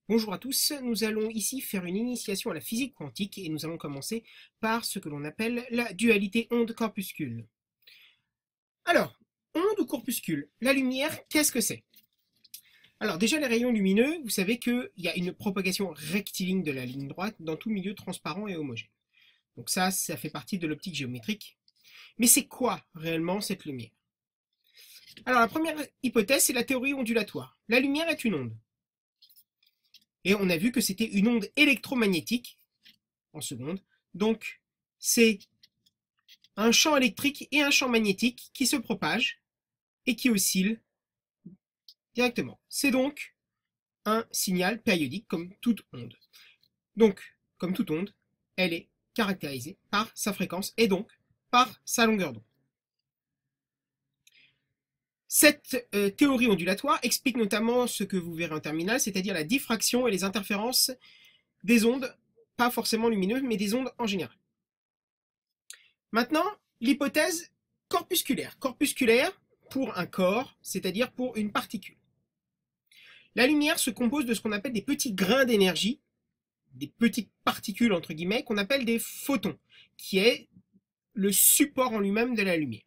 Bonjour à tous, nous allons ici faire une initiation à la physique quantique et nous allons commencer par ce que l'on appelle la dualité onde-corpuscule. Alors, onde ou corpuscule, la lumière, qu'est-ce que c'est? Alors déjà les rayons lumineux, vous savez qu'il y a une propagation rectiligne de la ligne droite dans tout milieu transparent et homogène. Donc ça fait partie de l'optique géométrique. Mais c'est quoi réellement cette lumière? Alors la première hypothèse, c'est la théorie ondulatoire. La lumière est une onde. Et on a vu que c'était une onde électromagnétique, en seconde. Donc, c'est un champ électrique et un champ magnétique qui se propagent et qui oscillent directement. C'est donc un signal périodique comme toute onde. Donc, comme toute onde, elle est caractérisée par sa fréquence et donc par sa longueur d'onde. Cette théorie ondulatoire explique notamment ce que vous verrez en terminale, c'est-à-dire la diffraction et les interférences des ondes, pas forcément lumineuses, mais des ondes en général. Maintenant, l'hypothèse corpusculaire. Corpusculaire pour un corps, c'est-à-dire pour une particule. La lumière se compose de ce qu'on appelle des petits grains d'énergie, des petites particules entre guillemets, qu'on appelle des photons, qui est le support en lui-même de la lumière.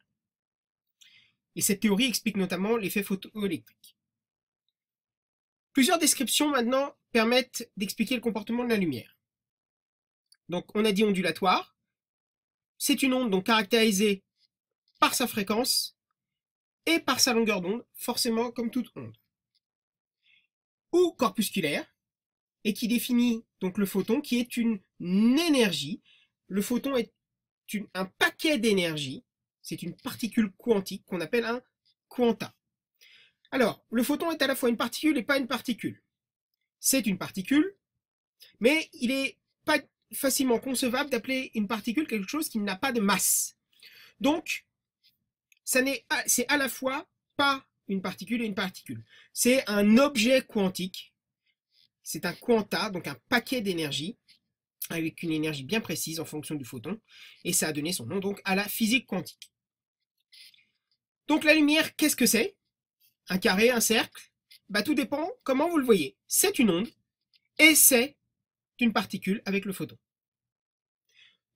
Et cette théorie explique notamment l'effet photoélectrique. Plusieurs descriptions maintenant permettent d'expliquer le comportement de la lumière. Donc on a dit ondulatoire, c'est une onde donc caractérisée par sa fréquence et par sa longueur d'onde, forcément comme toute onde. Ou corpusculaire, et qui définit donc le photon, qui est une énergie. Le photon est un paquet d'énergie, c'est une particule quantique qu'on appelle un quanta. Alors, le photon est à la fois une particule et pas une particule. C'est une particule, mais il n'est pas facilement concevable d'appeler une particule quelque chose qui n'a pas de masse. Donc, c'est à la fois pas une particule et une particule. C'est un objet quantique. C'est un quanta, donc un paquet d'énergie, avec une énergie bien précise en fonction du photon, et ça a donné son nom donc à la physique quantique. Donc la lumière, qu'est-ce que c'est? Un carré, un cercle? Bah, tout dépend comment vous le voyez. C'est une onde, et c'est une particule avec le photon.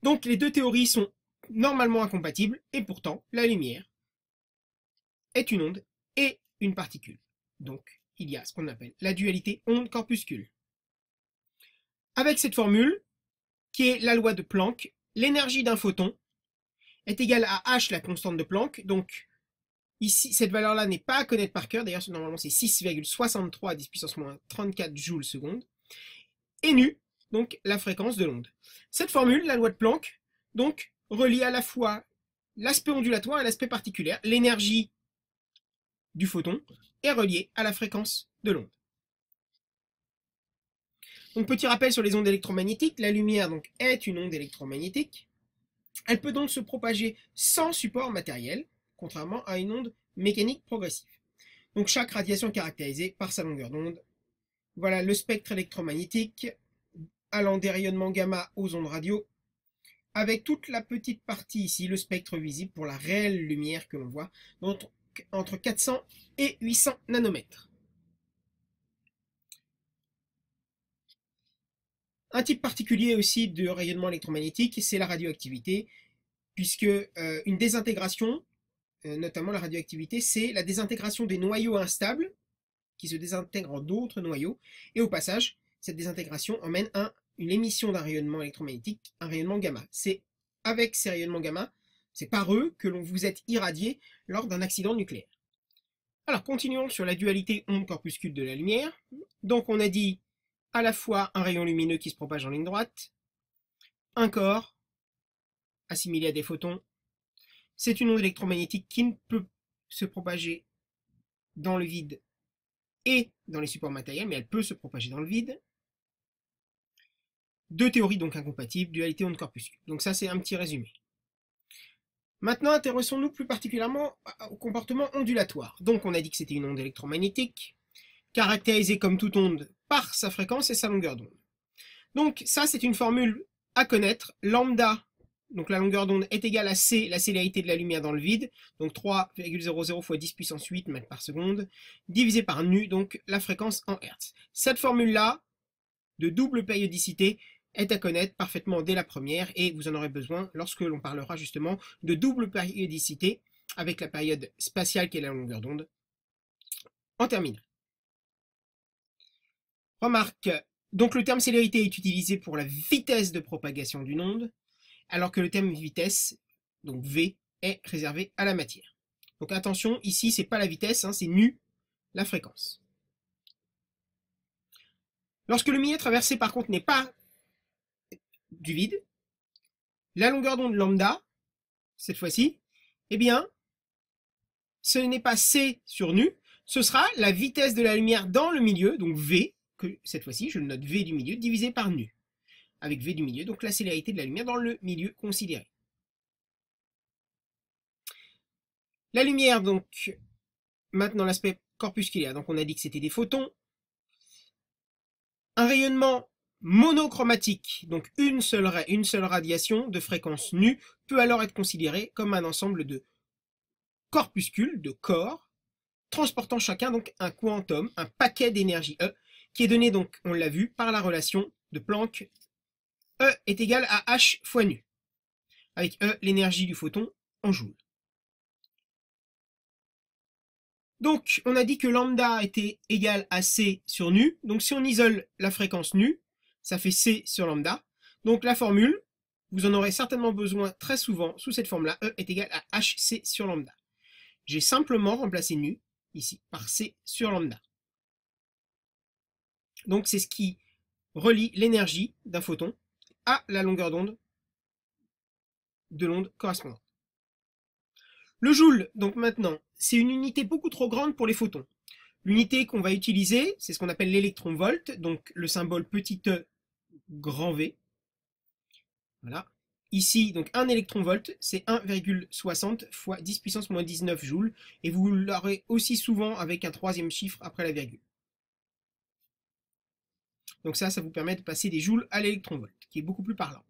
Donc les deux théories sont normalement incompatibles, et pourtant la lumière est une onde et une particule. Donc il y a ce qu'on appelle la dualité onde-corpuscule. Avec cette formule, qui est la loi de Planck, l'énergie d'un photon est égale à h, la constante de Planck. Donc ici, cette valeur-là n'est pas à connaître par cœur. D'ailleurs, normalement, c'est 6,63 à 10 puissance moins 34 joules seconde. Et nu, donc la fréquence de l'onde. Cette formule, la loi de Planck, donc relie à la fois l'aspect ondulatoire et l'aspect particulaire. L'énergie du photon est reliée à la fréquence de l'onde. Donc petit rappel sur les ondes électromagnétiques, la lumière donc est une onde électromagnétique. Elle peut donc se propager sans support matériel, contrairement à une onde mécanique progressive. Donc chaque radiation est caractérisée par sa longueur d'onde. Voilà le spectre électromagnétique allant des rayonnements gamma aux ondes radio, avec toute la petite partie ici, le spectre visible pour la réelle lumière que l'on voit, donc entre 400 et 800 nanomètres. Un type particulier aussi de rayonnement électromagnétique, c'est la radioactivité, puisque une désintégration, notamment la radioactivité, c'est la désintégration des noyaux instables qui se désintègrent en d'autres noyaux, et au passage, cette désintégration emmène une émission d'un rayonnement électromagnétique, un rayonnement gamma. C'est avec ces rayonnements gamma, c'est par eux que vous êtes irradié lors d'un accident nucléaire. Alors continuons sur la dualité onde-corpuscule de la lumière. Donc on a dit à la fois un rayon lumineux qui se propage en ligne droite, un corps assimilé à des photons. C'est une onde électromagnétique qui ne peut se propager dans le vide et dans les supports matériels, mais elle peut se propager dans le vide. Deux théories donc incompatibles, dualité onde-corpuscule. Donc ça c'est un petit résumé. Maintenant intéressons-nous plus particulièrement au comportement ondulatoire. Donc on a dit que c'était une onde électromagnétique, caractérisée comme toute onde par sa fréquence et sa longueur d'onde. Donc ça c'est une formule à connaître, lambda, donc la longueur d'onde est égale à c, la célérité de la lumière dans le vide, donc 3,00 fois 10 puissance 8 mètres par seconde, divisé par nu, donc la fréquence en Hertz. Cette formule-là, de double périodicité est à connaître parfaitement dès la première et vous en aurez besoin lorsque l'on parlera justement de double périodicité avec la période spatiale qui est la longueur d'onde en terminale. Remarque, donc le terme célérité est utilisé pour la vitesse de propagation d'une onde, alors que le terme vitesse, donc V, est réservé à la matière. Donc attention, ici c'est pas la vitesse, c'est nu, la fréquence. Lorsque le milieu traversé par contre n'est pas du vide, la longueur d'onde lambda, cette fois-ci, eh bien, ce n'est pas C sur nu, ce sera la vitesse de la lumière dans le milieu, donc V, que cette fois-ci je le note V du milieu, divisé par nu, avec V du milieu, donc la célérité de la lumière dans le milieu considéré. La lumière, donc, maintenant l'aspect corpusculaire, donc on a dit que c'était des photons. Un rayonnement monochromatique, donc une seule radiation de fréquence nue, peut alors être considéré comme un ensemble de corpuscules, de corps, transportant chacun donc un quantum, un paquet d'énergie E, qui est donné donc, on l'a vu, par la relation de Planck. E est égal à H fois nu, avec E l'énergie du photon en joules. Donc, on a dit que lambda était égal à C sur nu. Donc, si on isole la fréquence nu, ça fait C sur lambda. Donc, la formule, vous en aurez certainement besoin très souvent sous cette forme-là. E est égal à HC sur lambda. J'ai simplement remplacé nu, ici, par C sur lambda. Donc, c'est ce qui relie l'énergie d'un photon à la longueur d'onde de l'onde correspondante. Le joule, donc maintenant, c'est une unité beaucoup trop grande pour les photons. L'unité qu'on va utiliser, c'est ce qu'on appelle l'électron-volt, donc le symbole petit e grand V. Voilà. Ici, donc 1 électron-volt, c'est 1,60 fois 10 puissance moins 19 joules, et vous l'aurez aussi souvent avec un troisième chiffre après la virgule. Donc ça vous permet de passer des joules à l'électron-volt, qui est beaucoup plus parlant.